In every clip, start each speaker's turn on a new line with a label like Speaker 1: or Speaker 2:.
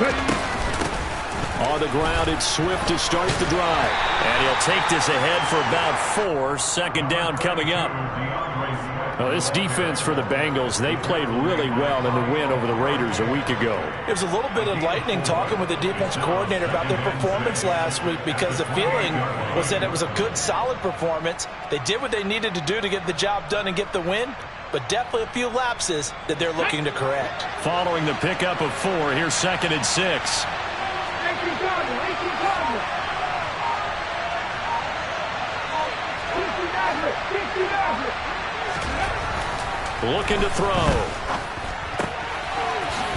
Speaker 1: On the ground, it's Swift to start the drive.
Speaker 2: And he'll take this ahead for about 4. Second down coming up.
Speaker 1: Well, this defense for the Bengals, they played really well in the win over the Raiders a week ago.
Speaker 3: It was a little bit enlightening talking with the defense coordinator about their performance last week, because the feeling was that it was a good, solid performance. They did what they needed to do to get the job done and get the win, but definitely a few lapses that they're looking to correct.
Speaker 2: Following the pickup of 4, here's 2nd and 6. Looking to throw.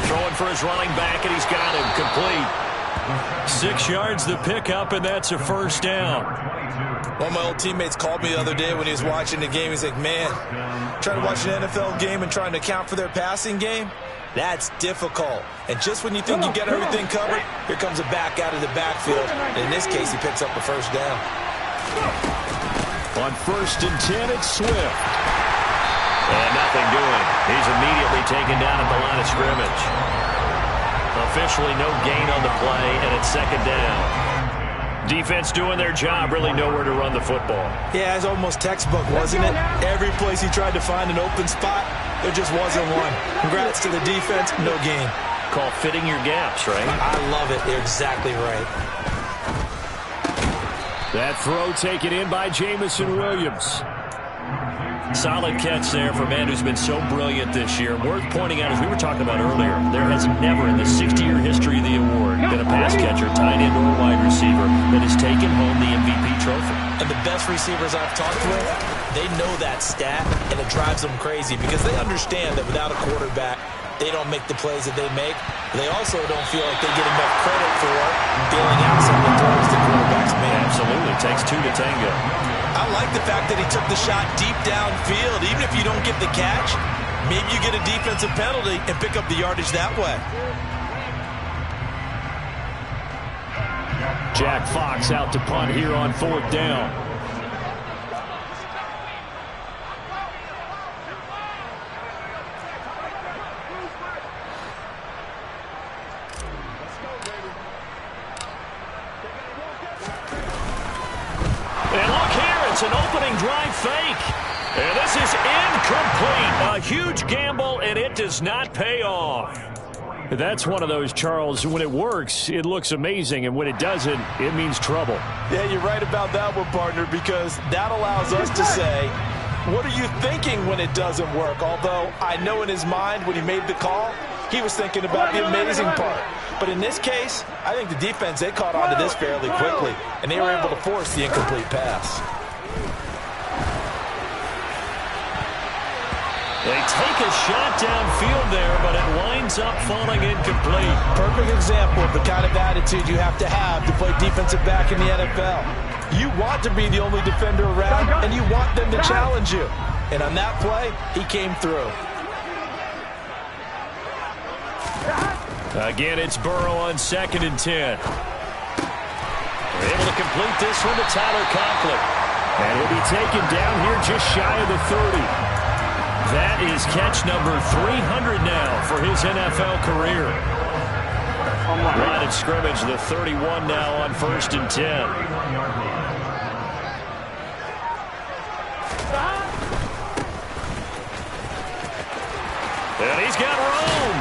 Speaker 2: Throwing for his running back, and he's got him complete. 6 yards the pickup, and that's a first down.
Speaker 3: One of my old teammates called me the other day when he was watching the game. He's like, man, trying to watch an NFL game and trying to account for their passing game, that's difficult. And just when you think you get everything covered, here comes a back out of the backfield. And in this case, he picks up the first down.
Speaker 1: On 1st and 10, it's Swift.
Speaker 2: And nothing doing. He's immediately taken down at the line of scrimmage. Officially no gain on the play, and it's 2nd down. Defense doing their job, really nowhere to run the football.
Speaker 3: Yeah, it's almost textbook, wasn't it? Every place he tried to find an open spot, there just wasn't one. Congrats to the defense, no gain.
Speaker 2: Call fitting your gaps, right?
Speaker 3: I love it. You're exactly right.
Speaker 1: That throw taken in by Jamison Williams.
Speaker 2: Solid catch there for a man who's been so brilliant this year. Worth pointing out, as we were talking about earlier, there has never in the 60-year history of the award been a pass catcher, tight end, or wide receiver that has taken home the MVP trophy.
Speaker 3: And the best receivers I've talked with, they know that stat, and it drives them crazy because they understand that without a quarterback, they don't make the plays that they make. They also don't feel like they get enough credit for dealing out some of the throws the quarterbacks make.
Speaker 2: Absolutely. Takes 2 to tango.
Speaker 3: I like the fact that he took the shot deep downfield. Even if you don't get the catch, maybe you get a defensive penalty and pick up the yardage that way.
Speaker 1: Jack Fox out to punt here on 4th down.
Speaker 2: And look here, it's an opening drive fake. And this is incomplete. A huge gamble, and it does not pay off.
Speaker 1: That's one of those, Charles, when it works, it looks amazing, and when it doesn't, it means trouble.
Speaker 3: Yeah, you're right about that one, partner, because that allows us to say, what are you thinking when it doesn't work? Although I know in his mind when he made the call, he was thinking about the amazing part. But in this case, I think the defense, they caught on to this fairly quickly, and they were able to force the incomplete pass.
Speaker 2: They take a shot downfield there, but it winds up falling incomplete.
Speaker 3: Perfect example of the kind of attitude you have to play defensive back in the NFL. You want to be the only defender around, and you want them to challenge you. And on that play, he came through.
Speaker 2: Again, it's Burrow on 2nd and 10. They're able to complete this one to Tyler Conklin.
Speaker 1: And he'll be taken down here just shy of the 30.
Speaker 2: That is catch number 300 now for his NFL career. Line of scrimmage, the 31 now on 1st and 10. And he's got room.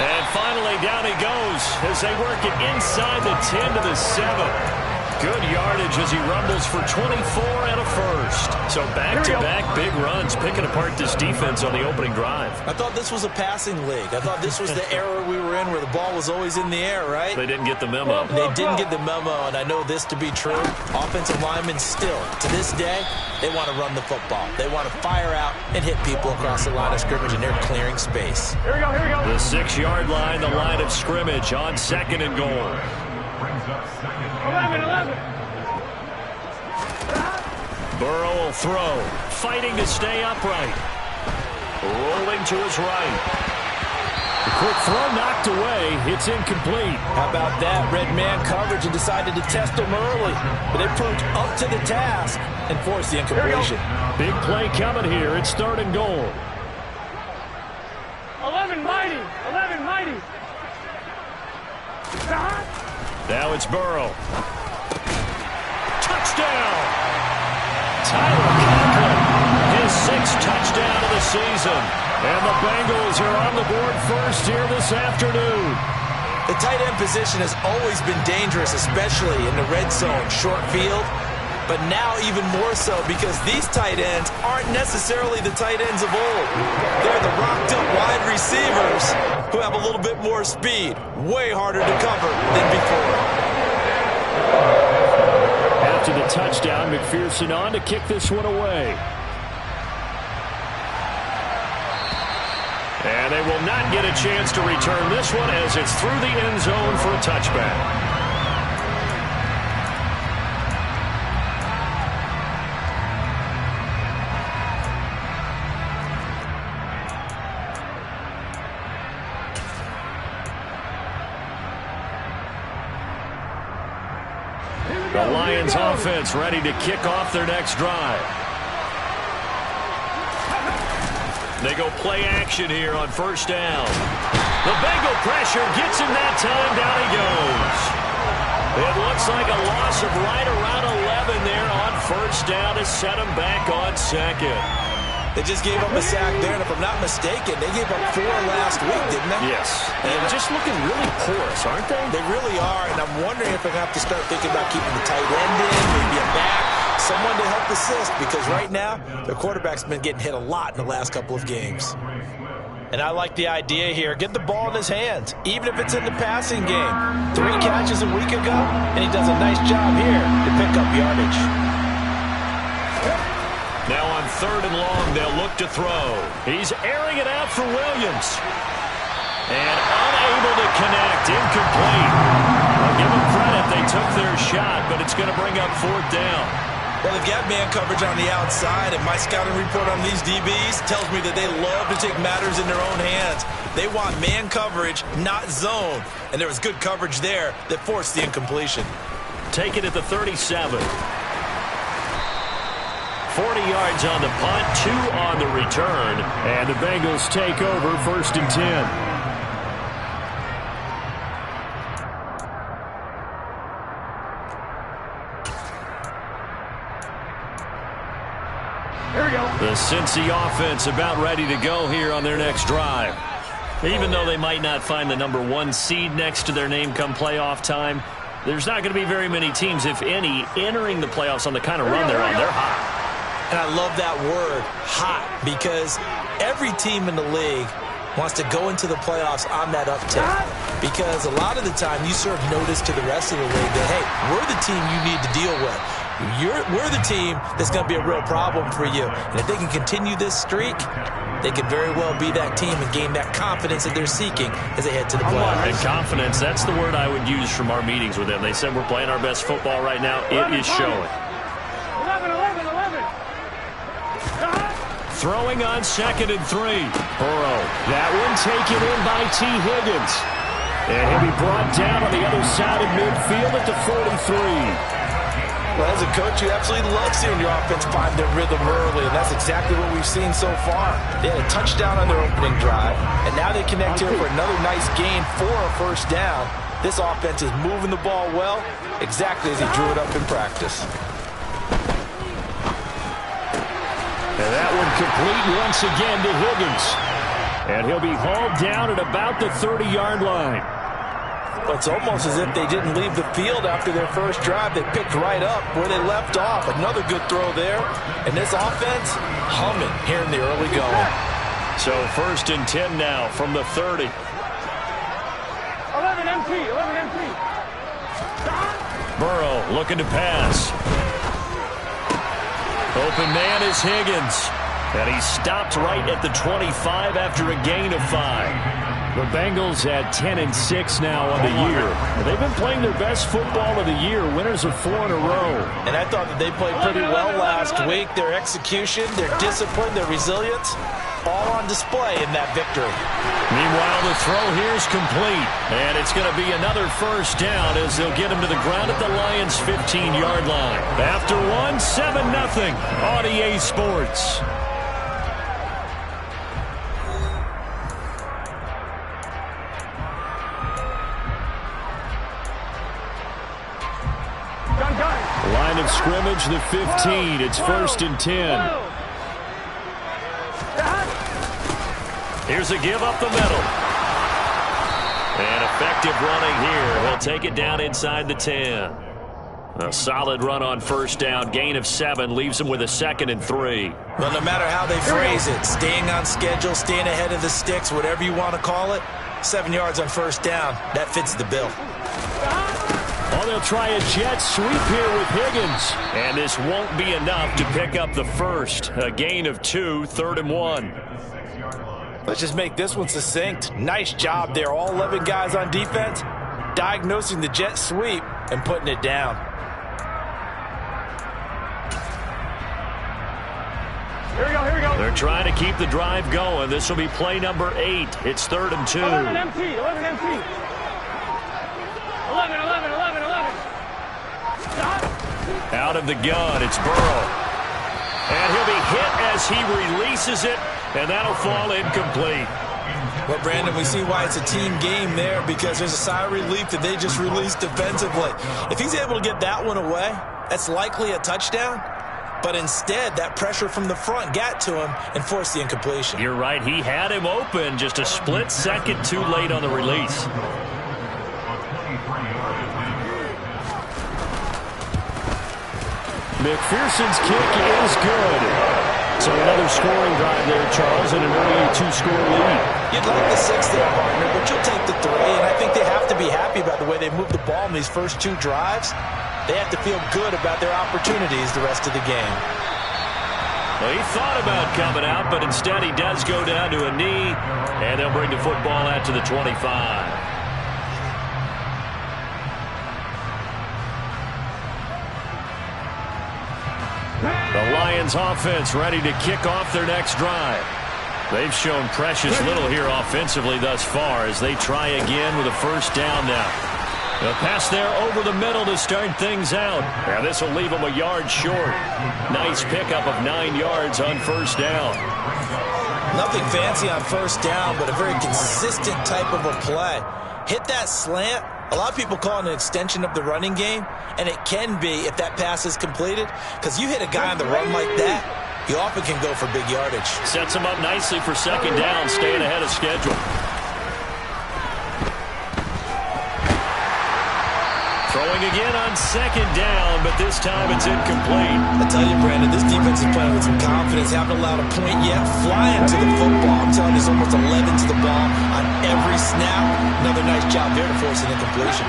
Speaker 2: And finally down he goes as they work it inside the 10 to the 7. Good yardage as he rumbles for 24 and a first. So back-to-back big runs, picking apart this defense on the opening drive.
Speaker 3: I thought this was a passing league. I thought this was the era we were in where the ball was always in the air, right?
Speaker 2: They didn't get the memo.
Speaker 3: They didn't get the memo, and I know this to be true. Offensive linemen still, to this day, they want to run the football. They want to fire out and hit people across the line of scrimmage, and they're clearing space.
Speaker 2: Here we go. The 6-yard line, the line of scrimmage on 2nd and goal.
Speaker 4: 11.
Speaker 2: Burrow will throw, fighting to stay upright. Rolling to his right.
Speaker 1: The quick throw knocked away. It's incomplete.
Speaker 3: How about that? Red man coverage and decided to test him early. But they proved up to the task and forced the incompletion.
Speaker 1: Big play coming here. It's 3rd and goal.
Speaker 4: 11 mighty.
Speaker 2: Now it's Burrow. Touchdown! Tyler Conklin, his 6th touchdown of the season. And the Bengals are on the board first here this afternoon.
Speaker 3: The tight end position has always been dangerous, especially in the red zone, short field. But now even more so because these tight ends aren't necessarily the tight ends of old. They're the rocked-up wide receivers who have a little bit more speed. Way harder to cover than before.
Speaker 1: After the touchdown, McPherson on to kick this one away. And they will not get a chance to return this one as it's through the end zone for a touchback. The Lions offense ready to kick off their next drive.
Speaker 2: They go play action here on first down. The Bengal pressure gets him that time. Down he goes. It looks like a loss of right around 11 there on first down to set him back on second.
Speaker 3: They just gave up a sack there, and if I'm not mistaken, they gave up 4 last week, didn't they?
Speaker 1: Yes. And just looking really porous, aren't they?
Speaker 3: They really are, and I'm wondering if they're going to have to start thinking about keeping the tight end in, maybe a back, someone to help assist, because right now, their quarterback's been getting hit a lot in the last couple of games. And I like the idea here. Get the ball in his hands, even if it's in the passing game. 3 catches a week ago, and he does a nice job here to pick up yardage.
Speaker 2: Now on 3rd and long, they'll look to throw. He's airing it out for Williams. And unable to connect, incomplete. I'll give them credit, they took their shot, but it's going to bring up 4th down.
Speaker 3: Well, they've got man coverage on the outside, and my scouting report on these DBs tells me that they love to take matters in their own hands. They want man coverage, not zone. And there was good coverage there that forced the incompletion.
Speaker 2: Take it at the 37. 40 yards on the punt, 2 on the return.
Speaker 1: And the Bengals take over 1st and 10.
Speaker 2: Here we go. The Cincy offense about ready to go here on their next drive. Even though they might not find the number 1 seed next to their name come playoff time, there's not going to be very many teams, if any, entering the playoffs on the kind of run they're on. They're hot.
Speaker 3: And I love that word, hot, because every team in the league wants to go into the playoffs on that uptick. Because a lot of the time you serve notice to the rest of the league that, hey, we're the team you need to deal with. We're the team that's going to be a real problem for you. And if they can continue this streak, they could very well be that team and gain that confidence that they're seeking as they head to the playoffs.
Speaker 2: And confidence, that's the word I would use from our meetings with them. They said we're playing our best football right now. It is showing.
Speaker 4: 11.
Speaker 2: Throwing on 2nd and 3.
Speaker 1: Burrow. That one taken in by T. Higgins. And he'll be brought down on the other side of midfield at the 43.
Speaker 3: Well, as a coach, you absolutely love seeing your offense find their rhythm early, and that's exactly what we've seen so far. They had a touchdown on their opening drive, and now they connect here for another nice gain for a 1st down. This offense is moving the ball well, exactly as he drew it up in practice.
Speaker 1: And that one complete once again to Higgins. And he'll be hauled down at about the 30-yard line.
Speaker 3: It's almost as if they didn't leave the field after their first drive. They picked right up where they left off. Another good throw there. And this offense, humming here in the early going.
Speaker 2: So 1st and 10 now from the 30.
Speaker 4: 11 empty.
Speaker 2: Burrow looking to pass. Open man is Higgins. And he stopped right at the 25 after a gain of 5.
Speaker 1: The Bengals at 10-6 now on the year. They've been playing their best football of the year. Winners of 4 in a row.
Speaker 3: And I thought that they played pretty well last week. Their execution, their discipline, their resilience, all on display in that victory.
Speaker 2: Meanwhile, the throw here is complete. And it's going to be another 1st down as they'll get him to the ground at the Lions' 15-yard line. After 7-0 on EA Sports.
Speaker 1: line of scrimmage, the 15. It's 1st and 10.
Speaker 2: Here's a give up the middle. And effective running here. He'll take it down inside the 10. A solid run on 1st down. Gain of 7 leaves him with a 2nd and 3.
Speaker 3: Well, no matter how they phrase it, staying on schedule, staying ahead of the sticks, whatever you want to call it, 7 yards on 1st down, that fits the bill.
Speaker 1: Oh, they'll try a jet sweep here with Higgins.
Speaker 2: And this won't be enough to pick up the 1st. A gain of 2, 3rd and 1.
Speaker 3: Let's just make this one succinct. Nice job there. All 11 guys on defense diagnosing the jet sweep and putting it down.
Speaker 4: Here we go, here we go.
Speaker 2: They're trying to keep the drive going. This will be play number 8. It's 3rd and 2.
Speaker 4: 11 empty, 11 empty. 11. Stop.
Speaker 2: Out of the gun, it's Burrow. And he'll be hit as he releases it, and that'll fall incomplete.
Speaker 3: Well, Brandon, we see why it's a team game there, because there's a sigh of relief that they just released defensively. If he's able to get that one away, that's likely a touchdown. But instead, that pressure from the front got to him and forced the incompletion.
Speaker 2: You're right. He had him open, just a split second too late on the release.
Speaker 1: McPherson's kick is good. So another scoring drive there, Charles, and an early 2-score lead.
Speaker 3: You'd like the 6 there, partner, but you'll take the 3. And I think they have to be happy about the way they moved the ball in these first 2 drives. They have to feel good about their opportunities the rest of the game.
Speaker 2: Well, he thought about coming out, but instead he does go down to a knee, and they'll bring the football out to the 25. The Lions offense ready to kick off their next drive. They've shown precious little here offensively thus far as they try again with a 1st down now. A pass there over the middle to start things out. Now this will leave them a yard short. Nice pickup of 9 yards on 1st down.
Speaker 3: Nothing fancy on 1st down, but a very consistent type of a play. Hit that slant. A lot of people call it an extension of the running game, and it can be if that pass is completed, because you hit a guy on the run like that, you often can go for big yardage.
Speaker 2: Sets him up nicely for 2nd down, staying ahead of schedule. Throwing again on 2nd down, but this time it's incomplete.
Speaker 3: I tell you, Brandon, this defense is playing with some confidence. Haven't allowed a point yet. Flying to the football. I'm telling you, there's almost 11 to the ball on every snap. Another nice job there to force an incompletion.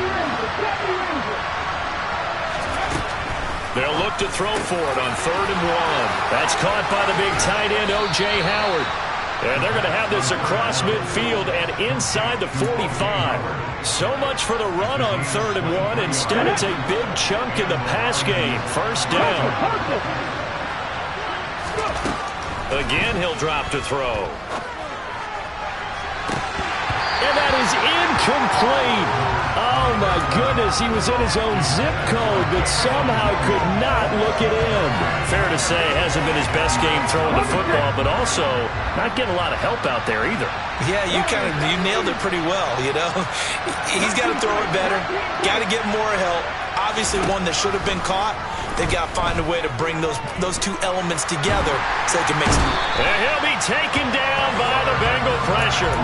Speaker 2: They'll look to throw for it on 3rd and 1. That's caught by the big tight end, O.J. Howard. And they're going to have this across midfield and inside the 45. So much for the run on 3rd and 1. Instead, it's a big chunk in the pass game. 1st down. Again, he'll drop to throw.
Speaker 1: And that is incomplete. Oh, my goodness. He was in his own zip code, but somehow could not look it in.
Speaker 2: Fair to say, hasn't been his best game throwing the football, but also not getting a lot of help out there either.
Speaker 3: Yeah, you nailed it pretty well, you know. He's got to throw it better. Got to get more help. Obviously one that should have been caught. They've got to find a way to bring those 2 elements together so they can make some.
Speaker 2: And he'll be taken down by the Bengal pressure.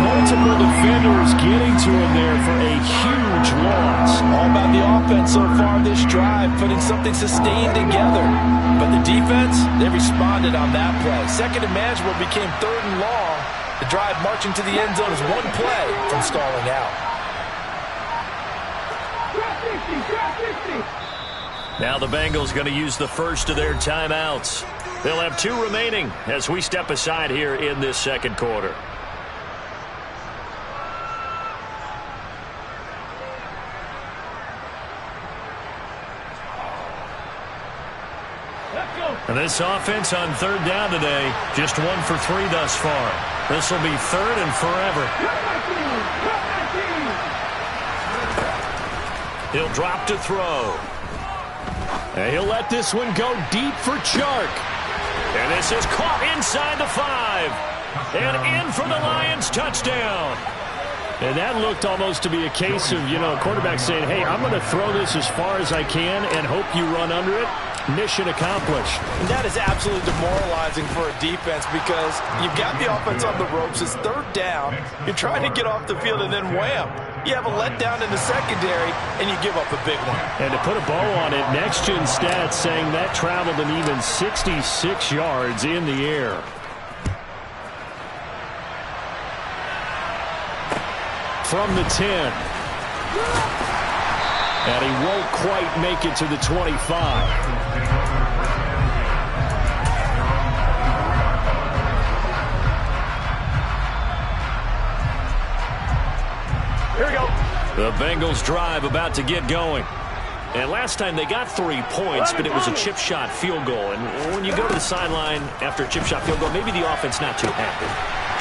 Speaker 1: Multiple defenders getting to him there for a huge loss.
Speaker 3: All about the offense so far this drive, putting something sustained together. But the defense, they responded on that play. 2nd and manageable became 3rd and long. The drive marching to the end zone is 1 play from stalling out.
Speaker 2: Now the Bengals going to use the first of their timeouts. They'll have 2 remaining as we step aside here in this 2nd quarter. And this offense on 3rd down today, just 1 for 3 thus far. This will be 3rd and forever. He'll drop to throw.
Speaker 1: And he'll let this one go deep for Chark.
Speaker 2: And this is caught inside the 5. And in for the Lions touchdown.
Speaker 1: And that looked almost to be a case of, a quarterback saying, hey, I'm going to throw this as far as I can and hope you run under it. Mission accomplished.
Speaker 3: And that is absolutely demoralizing for a defense because you've got the offense on the ropes. It's third down. You're trying to get off the field, and then wham. You have a letdown in the secondary, and you give up a big one.
Speaker 1: And to put a bow on it, next-gen stats saying that traveled an even 66 yards in the air. From the 10. And he won't quite make it to the 25.
Speaker 4: Here we go.
Speaker 2: The Bengals drive about to get going. And last time they got 3 points, but it was a chip shot field goal. And when you go to the sideline after a chip shot field goal, maybe the offense not too happy.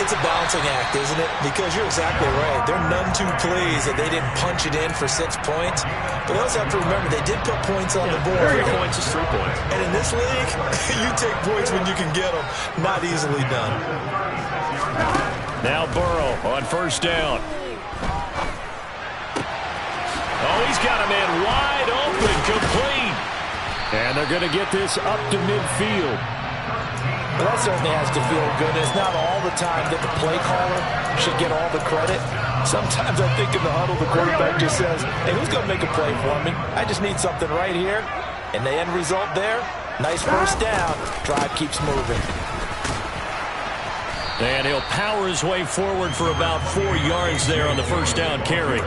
Speaker 3: It's a balancing act, isn't it? Because you're exactly right. They're none too pleased that they didn't punch it in for 6 points. But they also have to remember they did put points on the board.
Speaker 2: 3 points is 3 points.
Speaker 3: And in this league, you take points when you can get them. Not easily done.
Speaker 2: Now Burrow on first down. Oh, he's got a man wide open, complete.
Speaker 1: And they're going to get this up to midfield.
Speaker 3: Well, that certainly has to feel good. It's not all the time that the play caller should get all the credit. Sometimes I think in the huddle, the quarterback just says, hey, who's going to make a play for me? I just need something right here. And the end result there, nice first down. Drive keeps moving.
Speaker 2: And he'll power his way forward for about 4 yards there on the first down carry.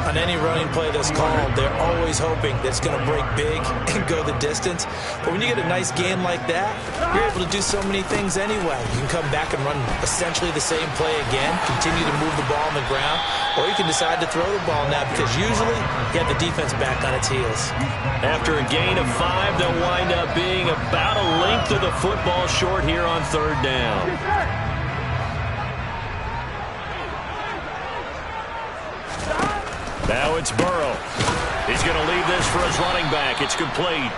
Speaker 3: On any running play that's called, they're always hoping that it's going to break big and go the distance. But when you get a nice game like that, you're able to do so many things anyway. You can come back and run essentially the same play again, continue to move the ball on the ground, or you can decide to throw the ball now because usually you have the defense back on its heels.
Speaker 2: After a gain of 5, they'll wind up being about a length of the football short here on third down. Now it's Burrow. He's going to leave this for his running back. It's complete.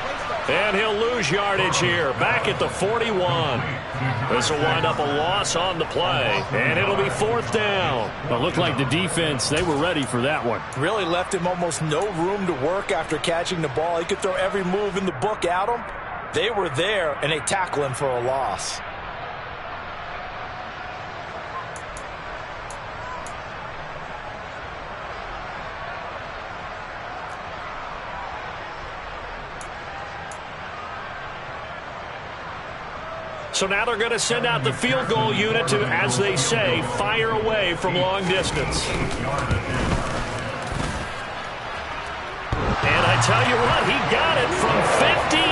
Speaker 2: And he'll lose yardage here. Back at the 41. This will wind up a loss on the play. And it'll be fourth down.
Speaker 1: It looked like the defense, they were ready for that one.
Speaker 3: Really left him almost no room to work after catching the ball. He could throw every move in the book at him. They were there, and they tackle him for a loss.
Speaker 2: So now they're going to send out the field goal unit to, as they say, fire away from long distance. And I tell you what, he got it from 58.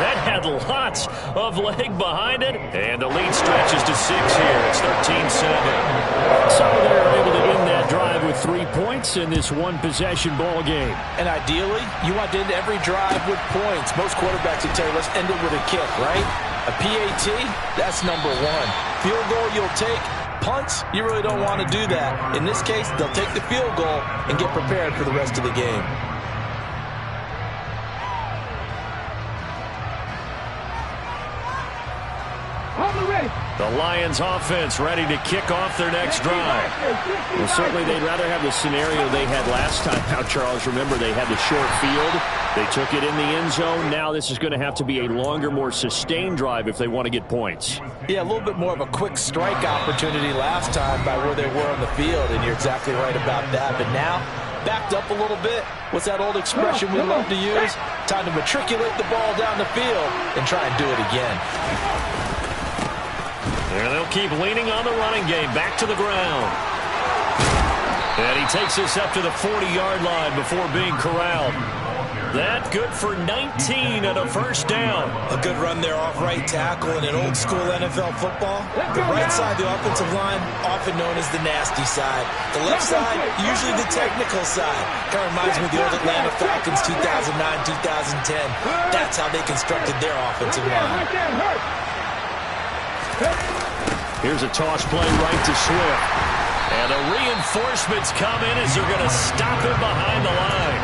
Speaker 2: That had lots of leg behind it. And the lead stretches to 6 here. It's 13-7.
Speaker 1: So they're able to end that drive with 3 points in this one-possession ball game.
Speaker 3: And ideally, you want to end every drive with points. Most quarterbacks would tell you, let's end it with a kick, right? A PAT, that's number 1. Field goal you'll take. Punts, you really don't want to do that. In this case, they'll take the field goal and get prepared for the rest of the game.
Speaker 2: The Lions offense ready to kick off their next drive.
Speaker 1: Well, certainly they'd rather have the scenario they had last time. Now, Charles, remember they had the short field. They took it in the end zone. Now this is going to have to be a longer, more sustained drive if they want to get points.
Speaker 3: Yeah, a little bit more of a quick strike opportunity last time by where they were on the field, and you're exactly right about that. But now, backed up a little bit. What's that old expression we love to use? Time to matriculate the ball down the field and try and do it again.
Speaker 2: And they'll keep leaning on the running game. Back to the ground. And he takes this up to the 40-yard line before being corralled. That good for 19 and a first down.
Speaker 3: A good run there off right tackle in an old-school NFL football. The right side of the offensive line, often known as the nasty side. The left side, usually the technical side. Kind of reminds me of the old Atlanta Falcons 2009-2010. That's how they constructed their offensive line.
Speaker 2: Here's a toss play right to Swift. And the reinforcements come in as they're going to stop him behind the line.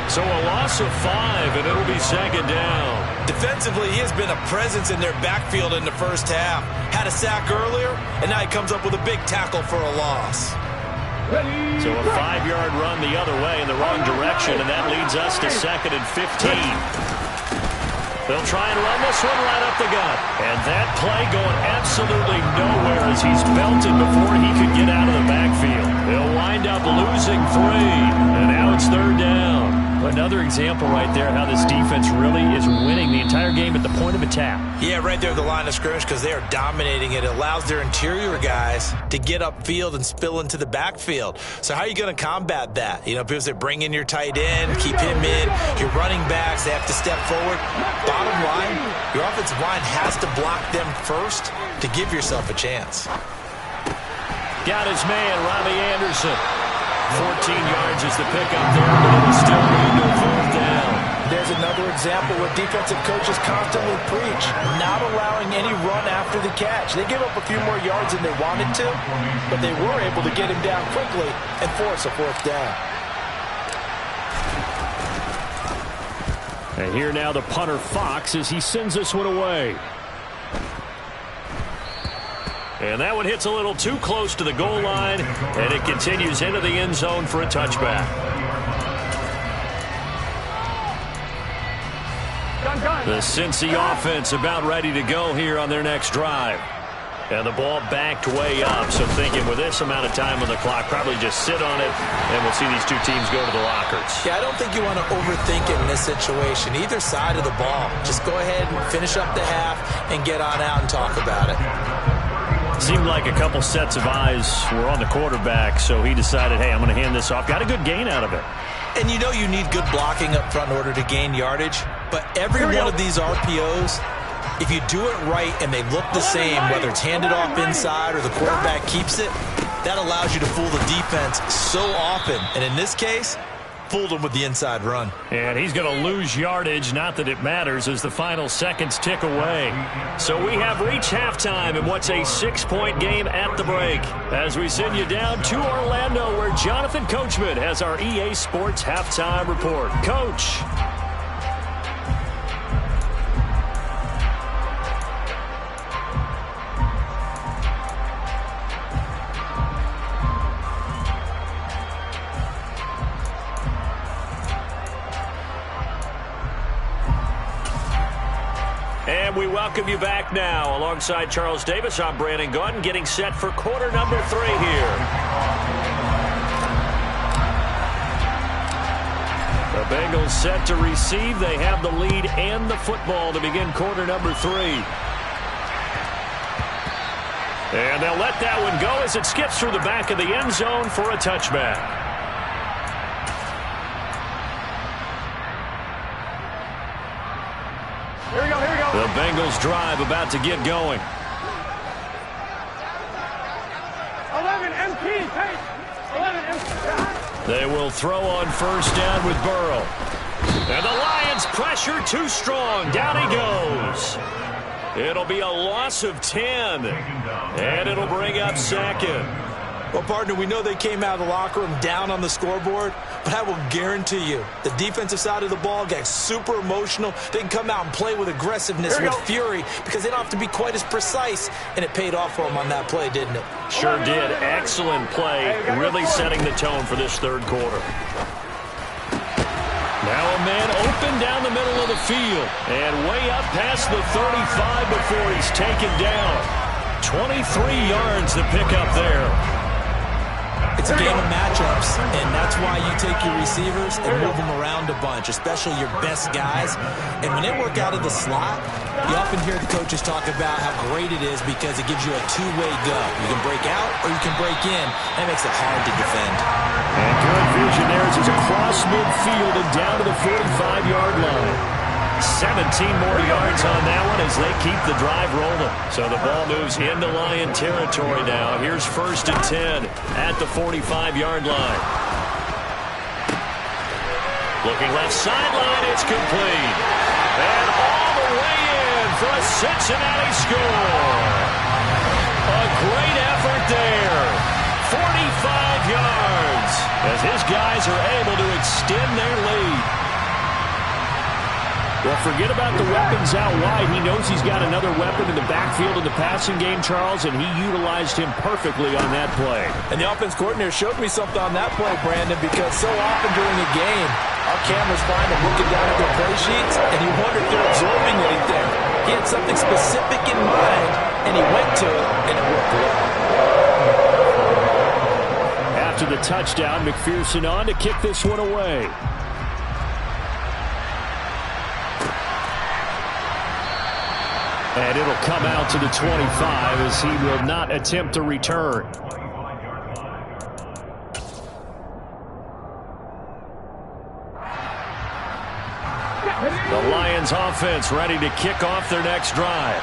Speaker 2: So a loss of 5, and it'll be second down.
Speaker 3: Defensively, he has been a presence in their backfield in the first half. Had a sack earlier, and now he comes up with a big tackle for a loss.
Speaker 2: So a 5-yard run the other way in the wrong direction, and that leads us to 2nd and 15. They'll try and run this one right up the gut. And that play going absolutely nowhere as he's belted before he could get out of the backfield. He'll wind up losing 3, and now it's 3rd down. Another example right there how this defense really is winning the entire game at the point of attack.
Speaker 3: Yeah, right there at the line of scrimmage because they are dominating it. It allows their interior guys to get upfield and spill into the backfield. So how are you going to combat that? You know, because they bring in your tight end, keep him in. Your running backs, they have to step forward. Bottom line, your offensive line has to block them first to give yourself a chance.
Speaker 2: Got his man, Robbie Anderson. 14 yards is the pickup there, but it'll still lead to a 4th down.
Speaker 3: There's another example where defensive coaches constantly preach, not allowing any run after the catch. They gave up a few more yards than they wanted to, but they were able to get him down quickly and force a 4th down.
Speaker 1: And here now the punter Fox as he sends this one away.
Speaker 2: And that one hits a little too close to the goal line, and it continues into the end zone for a touchback. The Cincy offense about ready to go here on their next drive. And the ball backed way up, so thinking with this amount of time on the clock, probably just sit on it, and we'll see these two teams go to the lockers.
Speaker 3: Yeah, I don't think you want to overthink it in this situation. Either side of the ball. Just go ahead and finish up the half and get on out and talk about it.
Speaker 2: Seemed like a couple sets of eyes were on the quarterback, so he decided, hey, I'm going to hand this off. Got a good gain out of it.
Speaker 3: And you know you need good blocking up front in order to gain yardage, but every one of these RPOs, if you do it right and they look the same, whether it's handed off inside or the quarterback keeps it, that allows you to fool the defense so often. And in this case, fooled them with the inside run.
Speaker 2: And he's going to lose yardage, not that it matters, as the final seconds tick away. So we have reached halftime in what's a 6-point game at the break. As we send you down to Orlando, where Jonathan Coachman has our EA Sports halftime report. Coach. And we welcome you back now. Alongside Charles Davis, I'm Brandon Gaudin, getting set for quarter number 3 here. The Bengals set to receive. They have the lead and the football to begin quarter number 3. And they'll let that one go as it skips through the back of the end zone for a touchback. The Bengals drive about to get going.
Speaker 4: 11 MT, 11 MT.
Speaker 2: They will throw on first down with Burrow. And the Lions pressure too strong. Down he goes. It'll be a loss of 10. And it'll bring up 2nd.
Speaker 3: Well, partner, we know they came out of the locker room down on the scoreboard, but I will guarantee you the defensive side of the ball got super emotional. They can come out and play with aggressiveness, with fury, because they don't have to be quite as precise, and it paid off for them on that play, didn't it?
Speaker 2: Sure did. Excellent play, really setting the tone for this third quarter. Now a man open down the middle of the field, and way up past the 35 before he's taken down. 23 yards to pick up there.
Speaker 3: It's a game of matchups, and that's why you take your receivers and move them around a bunch, especially your best guys. And when they work out of the slot, you often hear the coaches talk about how great it is because it gives you a two-way go. You can break out or you can break in. That makes it hard to defend.
Speaker 1: And good vision there as he's across midfield and down to the 45-yard line.
Speaker 2: 17 more yards on that one as they keep the drive rolling. So the ball moves into Lion territory now. Here's 1st and 10 at the 45-yard line. Looking left sideline, it's complete. And all the way in for a Cincinnati score. A great effort there. 45 yards as his guys are able to extend their lead.
Speaker 1: Well, forget about the weapons out wide. He knows he's got another weapon in the backfield in the passing game, Charles, and he utilized him perfectly on that play.
Speaker 3: And the offense coordinator showed me something on that play, Brandon, because so often during a game, our cameras find them looking down at their play sheets, and you wonder if they're absorbing anything. He had something specific in mind, and he went to it, and it worked well.
Speaker 1: After the touchdown, McPherson on to kick this one away. And it'll come out to the 25 as he will not attempt to return. The Lions offense ready to kick off their next drive.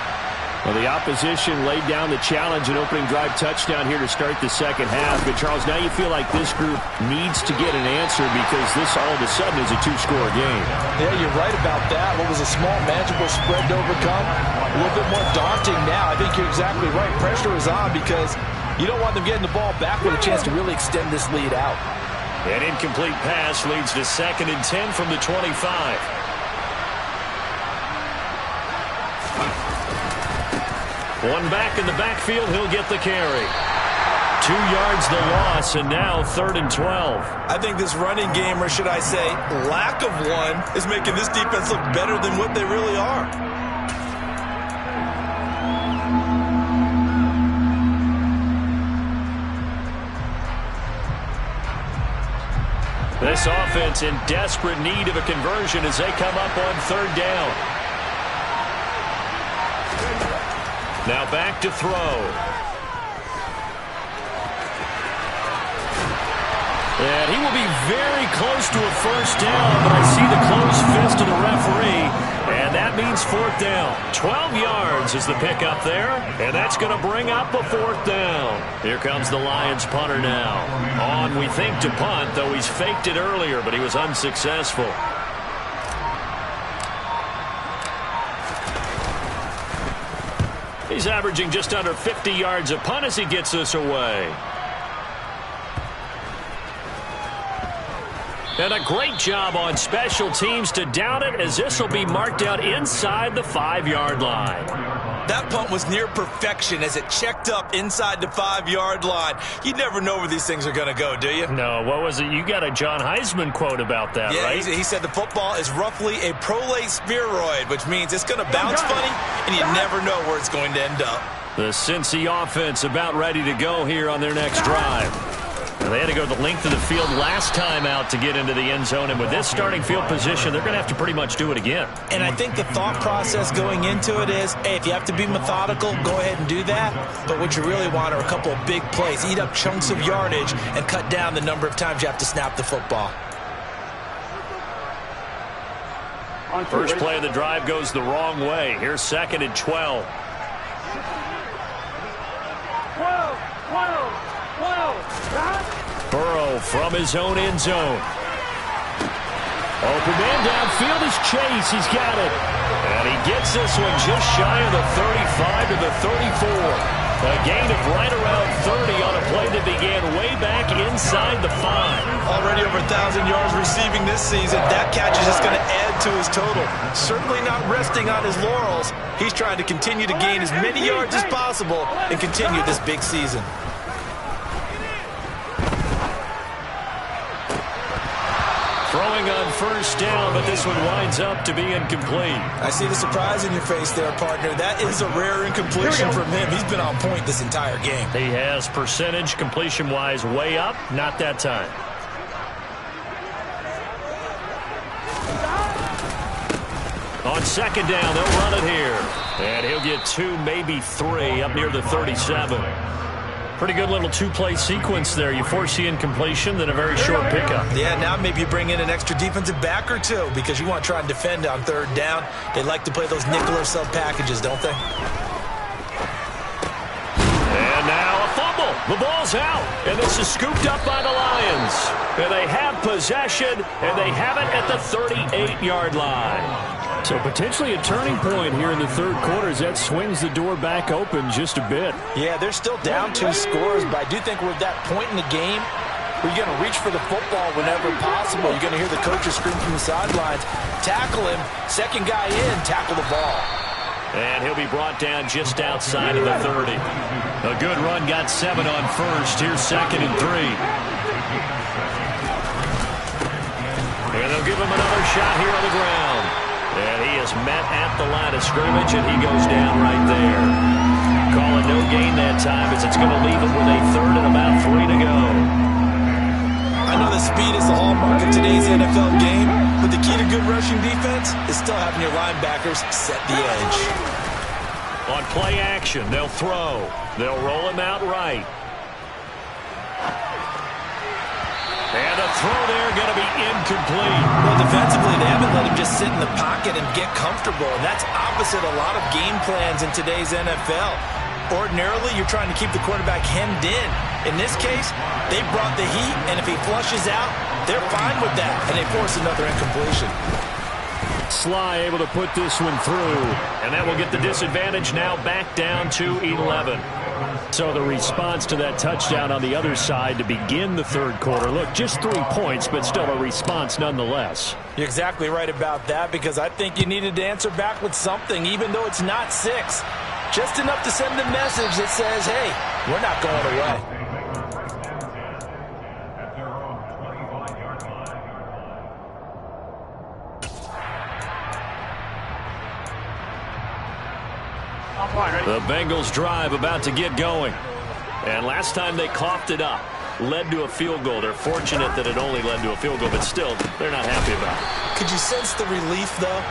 Speaker 1: Well, the opposition laid down the challenge and opening drive touchdown here to start the second half. But, Charles, now you feel like this group needs to get an answer because this all of a sudden is a two-score game.
Speaker 3: Yeah, you're right about that. What was a small, manageable spread to overcome? A little bit more daunting now. I think you're exactly right. Pressure is on because you don't want them getting the ball back with a chance to really extend this lead out.
Speaker 2: An incomplete pass leads to 2nd and 10 from the 25. One back in the backfield, he'll get the carry. 2 yards the loss, and now 3rd and 12.
Speaker 3: I think this running game, or should I say lack of one, is making this defense look better than what they really are.
Speaker 2: This offense in desperate need of a conversion as they come up on 3rd down. Now back to throw. And he will be very close to a first down, but I see the closed fist of the referee, and that means 4th down. 12 yards is the pickup there, and that's going to bring up a 4th down. Here comes the Lions punter now. On, we think, to punt, though he's faked it earlier, but he was unsuccessful. He's averaging just under 50 yards a punt as he gets this away. And a great job on special teams to down it as this will be marked out inside the 5-yard line.
Speaker 3: That punt was near perfection as it checked up inside the 5-yard line. You never know where these things are going to go, do you?
Speaker 2: No, what was it? You got a John Heisman quote about that, right?
Speaker 3: Yeah, he said the football is roughly a prolate spheroid, which means it's going to bounce funny, and you never know where it's going to end up.
Speaker 2: The Cincy offense about ready to go here on their next drive. And they had to go the length of the field last time out to get into the end zone. And with this starting field position, they're going to have to pretty much do it again.
Speaker 3: And I think the thought process going into it is, hey, if you have to be methodical, go ahead and do that. But what you really want are a couple of big plays. Eat up chunks of yardage and cut down the number of times you have to snap the football.
Speaker 2: First play of the drive goes the wrong way. Here's 2nd and 12.
Speaker 4: 12.
Speaker 2: Burrow from his own end zone. Open man downfield is Chase. He's got it. And he gets this one just shy of the 35 to the 34. A gain of right around 30 on a play that began way back inside the 5.
Speaker 3: Already over 1,000 yards receiving this season. That catch is just going to add to his total. Certainly not resting on his laurels. He's trying to continue to gain as many yards as possible and continue this big season.
Speaker 2: Throwing on first down, but this one winds up to be incomplete.
Speaker 3: I see the surprise in your face there, partner. That is a rare incompletion from him. He's been on point this entire game.
Speaker 2: He has percentage completion-wise way up. Not that time. On 2nd down, they'll run it here. And he'll get 2, maybe 3 up near the 37. Pretty good little 2-play sequence there. You force the incompletion, then a very short pickup.
Speaker 3: Yeah, now maybe you bring in an extra defensive back or two because you want to try and defend on 3rd down. They like to play those nickel or sub packages, don't they?
Speaker 2: And now a fumble. The ball's out, and this is scooped up by the Lions. And they have possession, and they have it at the 38-yard line.
Speaker 1: So potentially a turning point here in the 3rd quarter as that swings the door back open just a bit.
Speaker 3: Yeah, they're still down 2 scores, but I do think we're at that point in the game where you're going to reach for the football whenever possible. You're going to hear the coaches scream from the sidelines, tackle him, second guy in, tackle the ball.
Speaker 2: And he'll be brought down just outside of the 30. A good run, got 7 on first. Here's 2nd and 3. And they'll give him another shot here on the ground. And he is met at the line of scrimmage, and he goes down right there. Call it no gain that time as it's going to leave him with a 3rd and about 3 to go.
Speaker 3: I know the speed is the hallmark of today's NFL game, but the key to good rushing defense is still having your linebackers set the edge.
Speaker 2: On play action, they'll throw. They'll roll him out right. And a throw there going to be incomplete.
Speaker 3: Well, defensively, they haven't let him just sit in the pocket and get comfortable, and that's opposite a lot of game plans in today's NFL. Ordinarily, you're trying to keep the quarterback hemmed in. In this case, they brought the heat, and if he flushes out, they're fine with that, and they force another incompletion.
Speaker 1: Sly able to put this one through.
Speaker 2: And that will get the disadvantage now back down to 11.
Speaker 1: So the response to that touchdown on the other side to begin the 3rd quarter. Look, just 3 points, but still a response nonetheless.
Speaker 3: You're exactly right about that, because I think you needed to answer back with something, even though it's not 6. Just enough to send a message that says, hey, we're not going away.
Speaker 2: The Bengals drive about to get going. And last time they coughed it up, led to a field goal. They're fortunate that it only led to a field goal, but still, they're not happy about it.
Speaker 3: Could you sense the relief, though,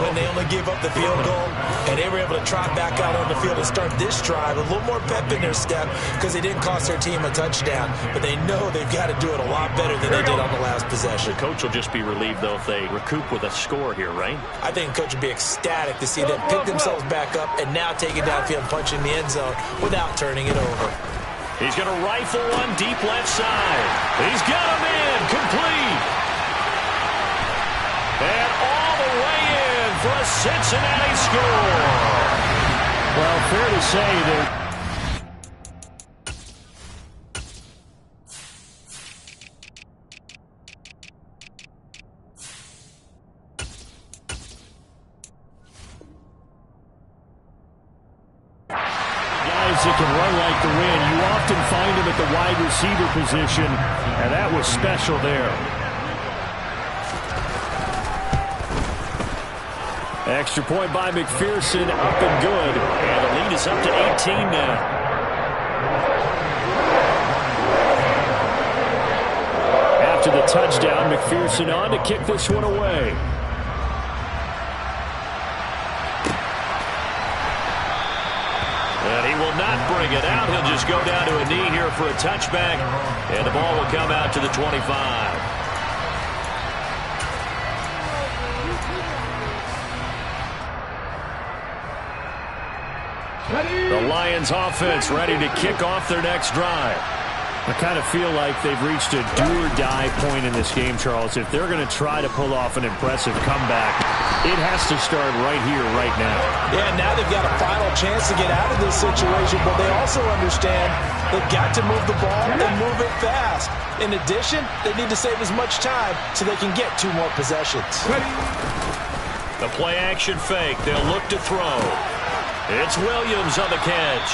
Speaker 3: when they only gave up the field goal and they were able to trot back out on the field and start this drive a little more pep in their step because they didn't cost their team a touchdown, but they know they've got to do it a lot better than they did on the last possession.
Speaker 2: The coach will just be relieved, though, if they recoup with a score here, right?
Speaker 3: I think the coach would be ecstatic to see them pick themselves back up and now take it downfield, punch in the end zone without turning it over.
Speaker 2: He's going to rifle one deep left side. He's got him in, complete. And all the way in for a Cincinnati score.
Speaker 1: Well, fair to say that that can run like the wind. You often find him at the wide receiver position, and that was special there. Extra point by McPherson, up and good.
Speaker 2: And the lead is up to 18 now.
Speaker 1: After the touchdown, McPherson on to kick this one away.
Speaker 2: And he will not bring it out. He'll just go down to a knee here for a touchback. And the ball will come out to the 25.
Speaker 1: The Lions offense ready to kick off their next drive. I kind of feel like they've reached a do-or-die point in this game, Charles. If they're going to try to pull off an impressive comeback, it has to start right here, right now.
Speaker 3: Yeah, now they've got a final chance to get out of this situation, but they also understand they've got to move the ball and move it fast. In addition, they need to save as much time so they can get 2 more possessions.
Speaker 2: The play-action fake. They'll look to throw. It's Williams on the catch.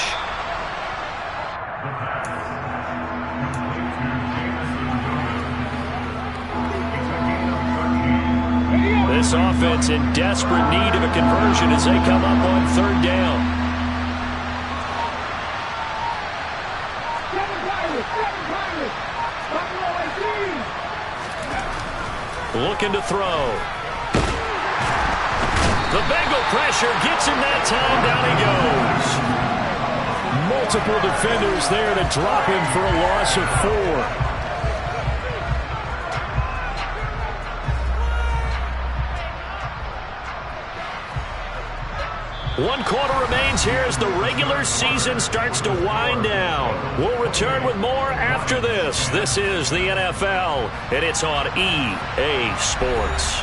Speaker 2: This offense in desperate need of a conversion as they come up on 3rd down. Looking to throw. The Bengal pressure gets him that time. Down he goes.
Speaker 1: Multiple defenders there to drop him for a loss of 4.
Speaker 2: One quarter remains here as the regular season starts to wind down. We'll return with more after this. This is the NFL, and it's on EA Sports.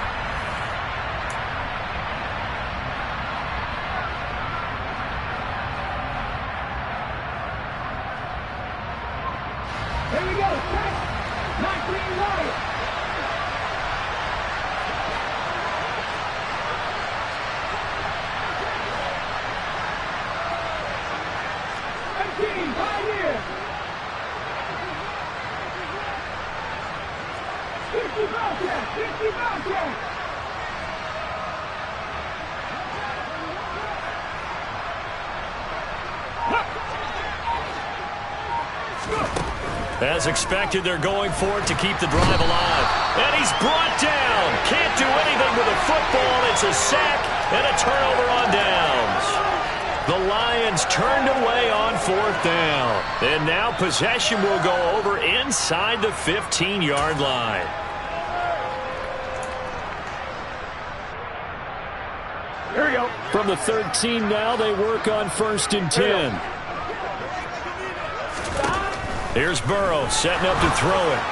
Speaker 4: Here we go.
Speaker 2: As expected, they're going for it to keep the drive alive. And he's brought down. Can't do anything with the football. It's a sack and a turnover on downs. The Lions turned away on 4th down. And now possession will go over inside the 15-yard line.
Speaker 1: Here we go. From the 13 now, they work on 1st and 10.
Speaker 2: Here's Burrow setting up to throw it.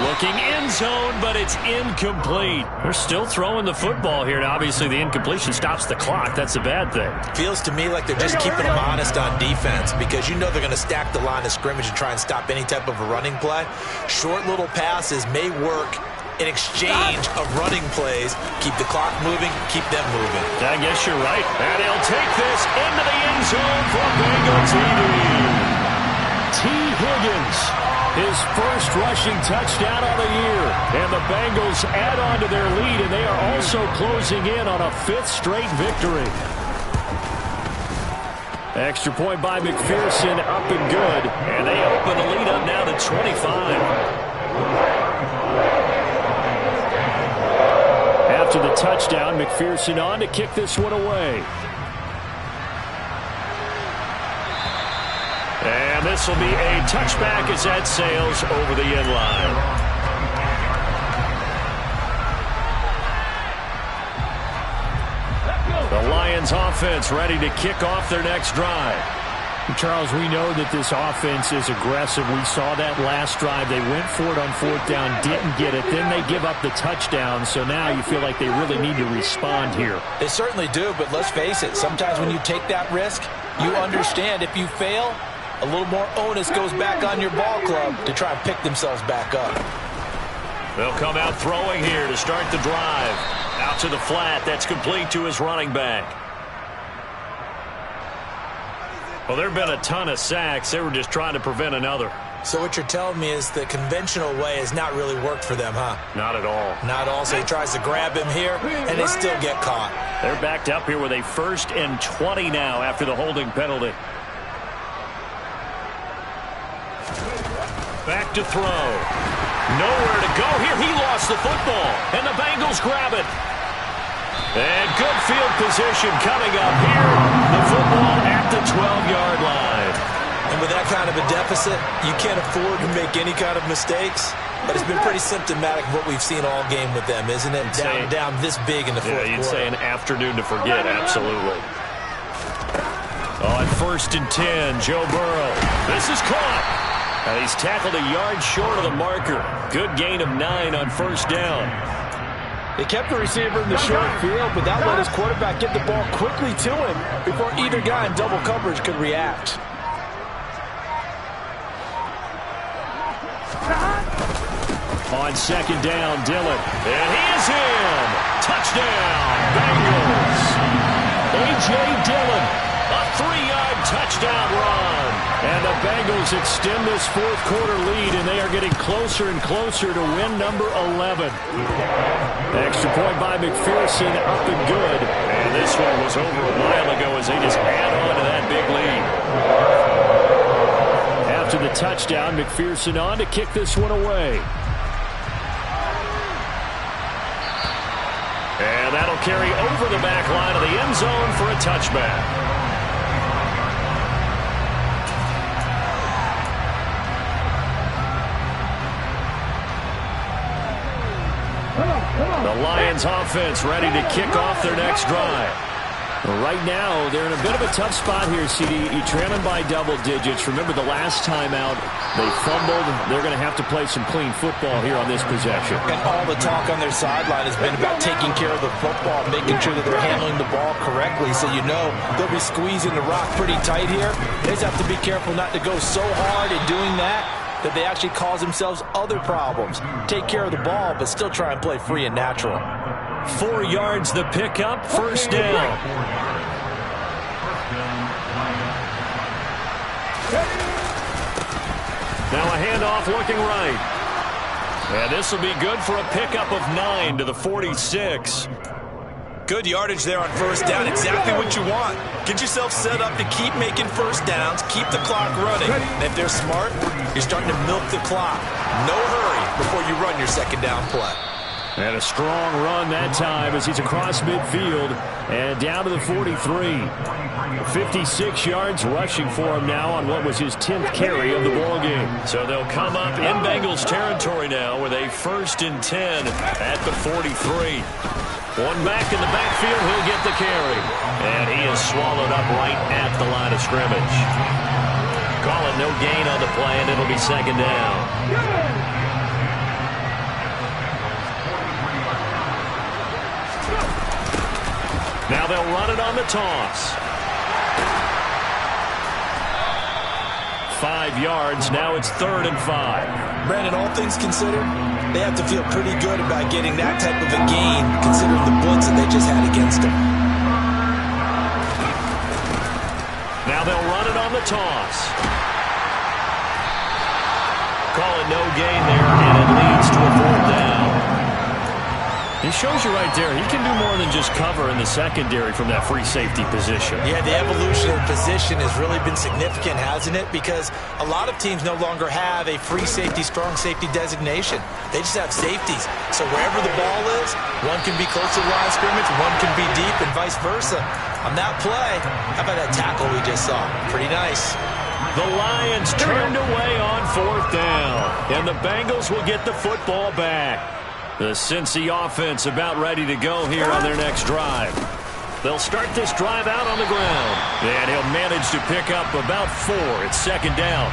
Speaker 2: Looking end zone, but it's incomplete. They're still throwing the football here. Now, obviously, the incompletion stops the clock. That's a bad thing.
Speaker 3: Feels to me like they're just keeping them honest on defense because you know they're going to stack the line of scrimmage and try and stop any type of a running play. Short little passes may work in exchange of running plays. Keep the clock moving, keep them moving.
Speaker 2: I guess you're right. And he'll take this into the end zone for Bengal TD.
Speaker 1: T. Higgins, his first rushing touchdown of the year. And the Bengals add on to their lead, and they are also closing in on a 5th straight victory. Extra point by McPherson, up and good.
Speaker 2: And they open the lead up now to 25.
Speaker 1: After the touchdown, McPherson on to kick this one away.
Speaker 2: And this will be a touchback as that sails over the end line. The Lions offense ready to kick off their next drive.
Speaker 1: Charles, we know that this offense is aggressive. We saw that last drive. They went for it on 4th down, didn't get it. Then they give up the touchdown. So now you feel like they really need to respond here.
Speaker 3: They certainly do, but let's face it. Sometimes when you take that risk, you understand if you fail, a little more onus goes back on your ball club to try and pick themselves back up.
Speaker 2: They'll come out throwing here to start the drive. Out to the flat. That's complete to his running back. Well, there have been a ton of sacks. They were just trying to prevent another.
Speaker 3: So what you're telling me is the conventional way has not really worked for them, huh?
Speaker 2: Not at all.
Speaker 3: Not all. So he tries to grab him here, and they still get caught.
Speaker 2: They're backed up here with a 1st and 20 now after the holding penalty. Back to throw. Nowhere to go here. He lost the football, and the Bengals grab it. And good field position coming up here. The football at the 12-yard line.
Speaker 3: And with that kind of a deficit, you can't afford to make any kind of mistakes. But it's been pretty symptomatic of what we've seen all game with them, isn't it? Down this big in the fourth quarter.
Speaker 2: You'd say an afternoon to forget, absolutely. On 1st and 10, Joe Burrow. This is caught. And he's tackled a yard short of the marker. Good gain of 9 on 1st down.
Speaker 3: They kept the receiver in the short field, but that let his quarterback get the ball quickly to him before either guy in double coverage could react.
Speaker 1: On 2nd down, Dillon.
Speaker 2: And he is in. Touchdown, Bengals.
Speaker 1: A.J. Dillon.
Speaker 2: A 3-yard touchdown run.
Speaker 1: And the Bengals extend this 4th quarter lead, and they are getting closer and closer to win number 11. Extra point by McPherson, up and good.
Speaker 2: And this one was over a while ago as they just add on to that big lead.
Speaker 1: After the touchdown, McPherson on to kick this one away.
Speaker 2: And that'll carry over the back line of the end zone for a touchback. The Lions offense ready to kick off their next drive.
Speaker 1: Well, right now, they're in a bit of a tough spot here, CD. You're trailing by double digits. Remember the last time out, they fumbled. They're going to have to play some clean football here on this possession.
Speaker 3: And all the talk on their sideline has been about taking care of the football, making sure that they're handling the ball correctly. So you know they'll be squeezing the rock pretty tight here. They just have to be careful not to go so hard in doing that that they actually cause themselves other problems. Take care of the ball, but still try and play free and natural.
Speaker 2: 4 yards the pickup, first down.
Speaker 1: Now a handoff looking right.
Speaker 2: And this will be good for a pickup of 9 to the 46.
Speaker 3: Good yardage there on first down. Exactly what you want. Get yourself set up to keep making first downs, keep the clock running. And if they're smart, you're starting to milk the clock. No hurry before you run your second down play.
Speaker 1: And a strong run that time as he's across midfield and down to the 43. 56 yards rushing for him now on what was his 10th carry of the ball game.
Speaker 2: So they'll come up in Bengals territory now with a 1st and 10 at the 43. One back in the backfield, he'll get the carry. And he is swallowed up right at the line of scrimmage. Call it no gain on the play, and it'll be second down.
Speaker 1: Now they'll run it on the toss. 5 yards. Now it's 3rd and 5.
Speaker 3: Brandon, all things considered, they have to feel pretty good about getting that type of a gain, considering the blitz that they just had against them.
Speaker 1: Now they'll run it on the toss.
Speaker 2: Call it no gain there, and it leads to a 4th down.
Speaker 1: He shows you right there, he can do more than just cover in the secondary from that free safety position.
Speaker 3: Yeah, the evolution of position has really been significant, hasn't it? Because a lot of teams no longer have a free safety, strong safety designation. They just have safeties. So wherever the ball is, one can be close to the line of scrimmage, one can be deep, and vice versa. On that play, how about that tackle we just saw? Pretty nice.
Speaker 1: The Lions turned away on 4th down, and the Bengals will get the football back. The Cincy offense about ready to go here on their next drive. They'll start this drive out on the ground, and he'll manage to pick up about 4. It's second down.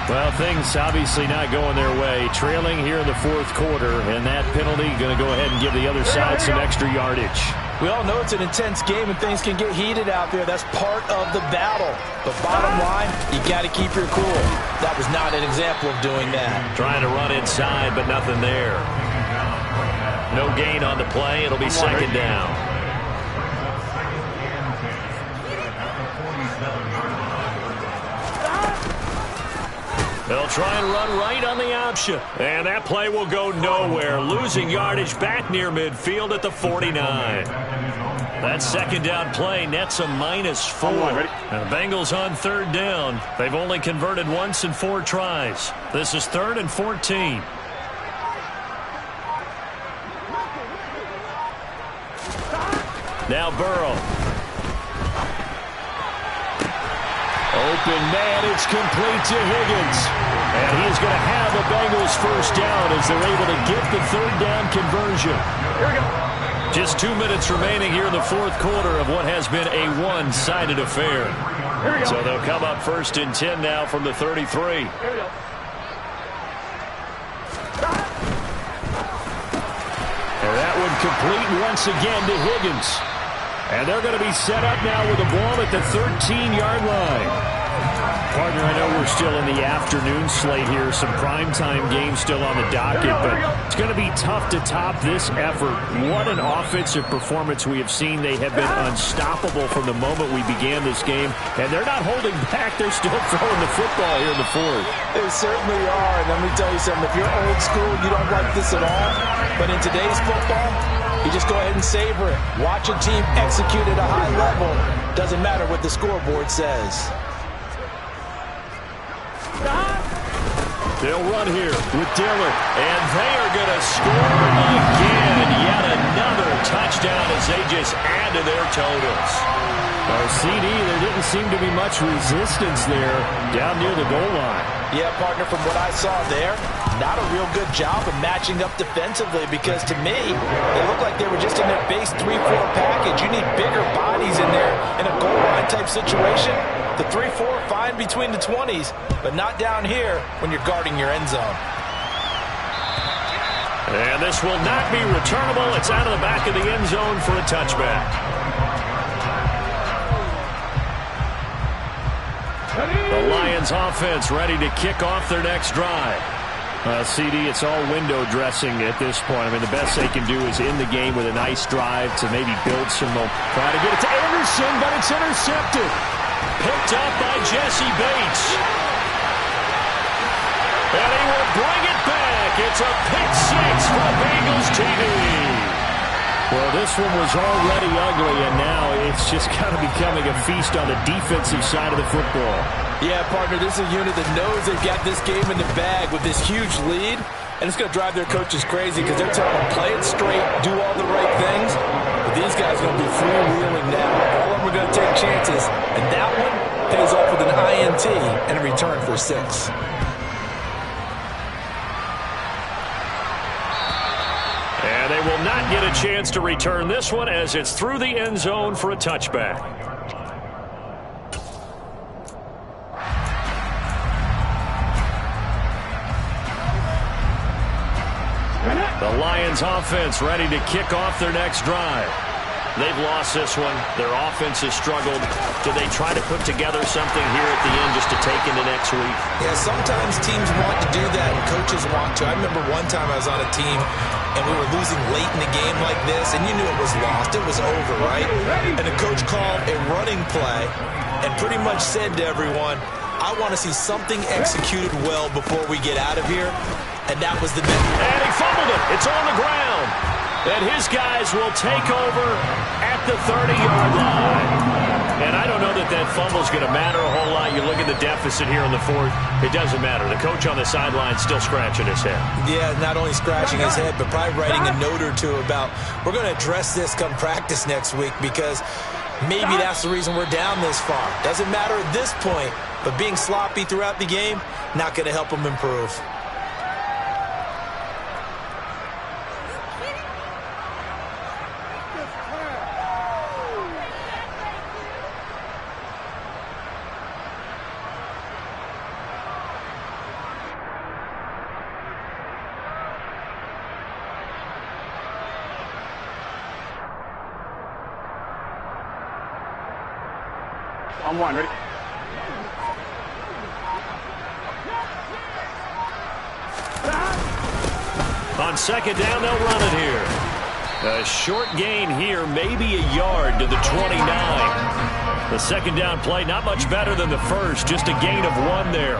Speaker 1: Well, things obviously not going their way. Trailing here in the 4th quarter, and that penalty going to go ahead and give the other side some extra yardage.
Speaker 3: We all know it's an intense game and things can get heated out there. That's part of the battle. But bottom line, you got to keep your cool. That was not an example of doing that.
Speaker 2: Trying to run inside, but nothing there. No gain on the play. It'll be second down. They'll try and run right on the option. And that play will go nowhere. Losing yardage back near midfield at the 49. That second down play nets a -4. And the Bengals on 3rd down. They've only converted once in 4 tries. This is 3rd and 14. Now Burrow.
Speaker 1: Open man, it's complete to Higgins. And he's going to have the Bengals first down as they're able to get the 3rd down conversion.
Speaker 4: Here we go.
Speaker 2: Just 2 minutes remaining here in the 4th quarter of what has been a one-sided affair.
Speaker 4: Here we go.
Speaker 2: So they'll come up 1st and 10 now from the 33.
Speaker 4: Here we go.
Speaker 1: And that one complete once again to Higgins. And they're going to be set up now with the ball at the 13-yard line. Partner, I know we're still in the afternoon slate here. Some primetime games still on the docket, but it's going to be tough to top this effort. What an offensive performance we have seen. They have been unstoppable from the moment we began this game, and they're not holding back. They're still throwing the football here in the 4th.
Speaker 3: They certainly are, and let me tell you something. If you're old school, you don't like this at all. But in today's football, you just go ahead and savor it. Watch a team execute at a high level. Doesn't matter what the scoreboard says.
Speaker 1: They'll run here with Dillon.
Speaker 2: And they are going to score again. Yet another touchdown as they just add to their totals.
Speaker 1: CD, there didn't seem to be much resistance there down near the goal line.
Speaker 3: Yeah, partner, from what I saw there, not a real good job of matching up defensively because to me, they looked like they were just in their base 3-4 package. You need bigger bodies in there in a goal line type situation. The 3-4 fine between the 20s, but not down here when you're guarding your end zone.
Speaker 2: And this will not be returnable. It's out of the back of the end zone for a touchback. The Lions offense ready to kick off their next drive.
Speaker 1: CD, it's all window dressing at this point. I mean, the best they can do is in the game with a nice drive to maybe build some momentum.
Speaker 2: Try to get it to Anderson, but it's intercepted. Picked up by Jesse Bates. And he will bring it back. It's a pick six for Bengals TV.
Speaker 1: Well, this one was already ugly, and now it's just kind of becoming a feast on the defensive side of the football.
Speaker 3: Yeah, partner, this is a unit that knows they've got this game in the bag with this huge lead, and it's going to drive their coaches crazy because they're telling them, play it straight, do all the right things. But these guys are going to be freewheeling now. All of them are going to take chances, and that one pays off with an INT and a return for 6.
Speaker 2: And they will not get a chance to return this one as it's through the end zone for a touchback. The Lions offense ready to kick off their next drive. They've lost this one. Their offense has struggled. Do they try to put together something here at the end just to take into next week?
Speaker 3: Yeah, sometimes teams want to do that and coaches want to. I remember one time I was on a team and we were losing late in the game like this, and you knew it was lost. It was over, right? And the coach called a running play and pretty much said to everyone, I want to see something executed well before we get out of here. And that was the big.
Speaker 2: And he fumbled it. It's on the ground. And his guys will take over at the 30-yard line. And I don't know that that fumble's going to matter a whole lot. You look at the deficit here in the fourth. It doesn't matter. The coach on the sideline still scratching his head.
Speaker 3: Yeah, not only scratching his head, but probably writing a note or two about, we're going to address this come practice next week because maybe that's the reason we're down this far. Doesn't matter at this point, but being sloppy throughout the game, not going to help them improve.
Speaker 4: On one, ready?
Speaker 2: On second down, they'll run it here. A short gain here, maybe a yard to the 29. The second down play, not much better than the first, just a gain of 1 there.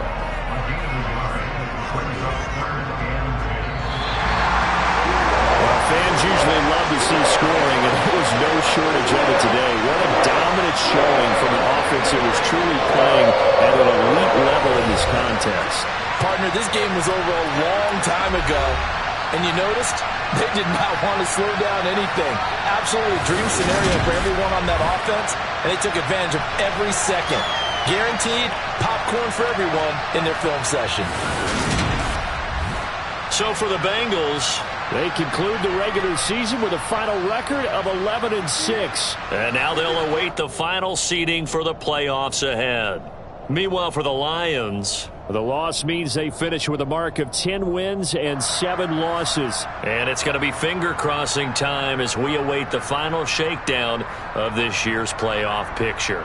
Speaker 1: Well, fans usually love to see scoring, and there was no shortage of it today. What a dominant showing from an offense that was truly playing at an elite level in this contest.
Speaker 3: Partner, this game was over a long time ago, and you noticed they did not want to slow down anything. Absolutely a dream scenario for everyone on that offense, and they took advantage of every second. Guaranteed popcorn for everyone in their film session.
Speaker 2: So for the Bengals,
Speaker 1: they conclude the regular season with a final record of 11-6.
Speaker 2: And now they'll await the final seeding for the playoffs ahead. Meanwhile, for the Lions,
Speaker 1: the loss means they finish with a mark of 10 wins and 7 losses.
Speaker 2: And it's going to be finger-crossing time as we await the final shakedown of this year's playoff picture.